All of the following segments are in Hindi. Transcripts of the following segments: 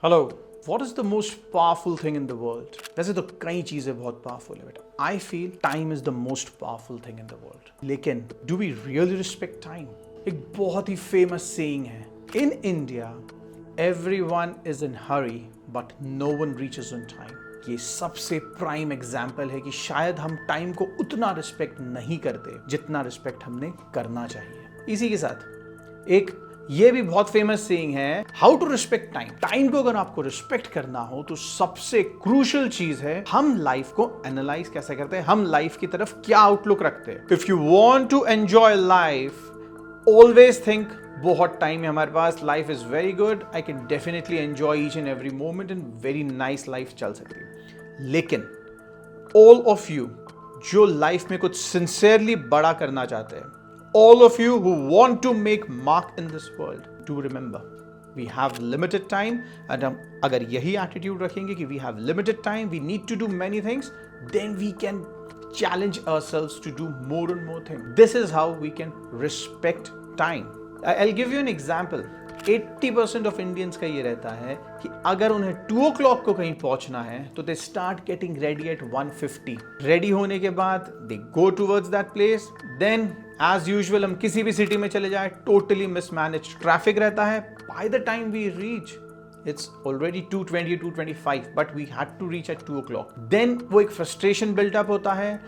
Hello what is the most powerful thing in the world? वैसे तो कई चीजें बहुत पावरफुल है बेटा। I feel time is the most powerful thing in the world. लेकिन do we really respect time? एक बहुत ही फेमस सेइंग है in India, everyone is in hurry but no one reaches on time. ये सबसे प्राइम एग्जाम्पल है कि शायद हम टाइम को उतना रिस्पेक्ट नहीं करते जितना रिस्पेक्ट हमने करना चाहिए। इसी के साथ एक ये भी बहुत फेमस सेइंग है, how to respect time. Time को अगर आपको रिस्पेक्ट करना हो तो सबसे क्रूशियल चीज है हम लाइफ को एनालाइज कैसे करते हैं, हम लाइफ की तरफ क्या आउटलुक रखते हैं। If you want to enjoy life always think बहुत टाइम है हमारे पास, life is very good, I can definitely enjoy each and every moment and very nice life चल सकती है। लेकिन ऑल ऑफ यू जो लाइफ में कुछ सिंसियरली बड़ा करना चाहते हैं, all of you who want to make mark in this world, do remember we have limited time, and हम अगर यही attitude रखेंगे कि we have limited time, we need to do many things, then we can challenge ourselves to do more and more things. This is how we can respect time. I'll give you an example. 80% of Indians का ये रहता है कि अगर उन्हें 2 o'clock को कहीं पहुंचना है तो they start getting ready at 1:50। Ready होने के बाद they go towards that place, then as usual हम किसी भी सिटी में चले जाए, टोटली मिसमैनेज ट्रैफिक रहता है। By the time we reach it's already 2:20 2:25 but we had to reach at 2 o'clock. Then वो एक frustration built up होता है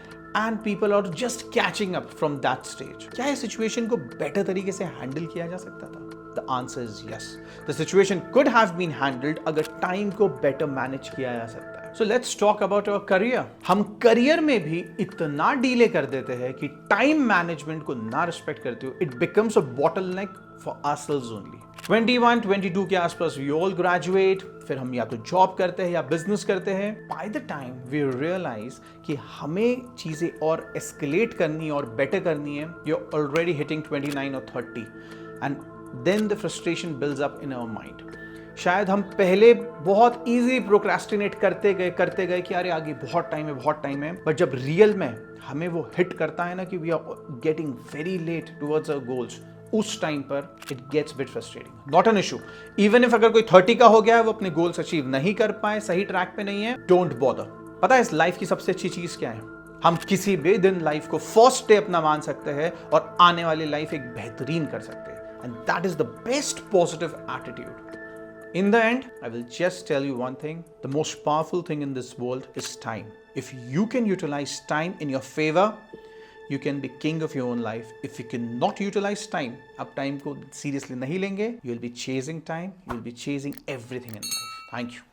and people are just catching up from that stage. क्या ये सिचुएशन को बेटर तरीके से हैंडल किया जा सकता था? The answer is yes. The situation could have been handled अगर टाइम को बेटर मैनेज किया जा सकता है। So let's talk about our career. हम करियर में भी इतना डीले कर देते हैं कि टाइम मैनेजमेंट को ना रिस्पेक्ट करते हो, it becomes a bottleneck for ourselves only. 21-22 के आसपास we all graduate, फिर हम या तो जॉब करते हैं या बिजनेस करते हैं। By the time we realize कि हमें चीजें और एस्केलेट करनी और बेटर करनी है, you're already hitting 29 or 30 and then the frustration builds up in our mind. शायद हम पहले बहुत इजी प्रोक्रेस्टिनेट करते गए कि अरे आगे बहुत टाइम है, बट जब रियल में हमें वो हिट करता है ना कि we are getting very late towards our goals, उस टाइम पर it gets bit frustrating. Not an issue, even if अगर कोई 30 का हो गया है, वो अपने गोल्स अचीव नहीं कर पाए, सही ट्रैक पे नहीं है, डोंट बॉदर। पता है इस लाइफ की सबसे अच्छी चीज क्या है? हम किसी भी दिन लाइफ को फर्स्ट स्टेप अपना मान सकते हैं और आने वाली लाइफ एक बेहतरीन कर सकते हैं। And that is the best positive attitude. In the end, I will just tell you one thing. The most powerful thing in this world is time. If you can utilize time in your favor, you can be king of your own life. If you cannot utilize time, अब time को seriously नहीं लेंगे, you will be chasing time, you will be chasing everything in life. Thank you.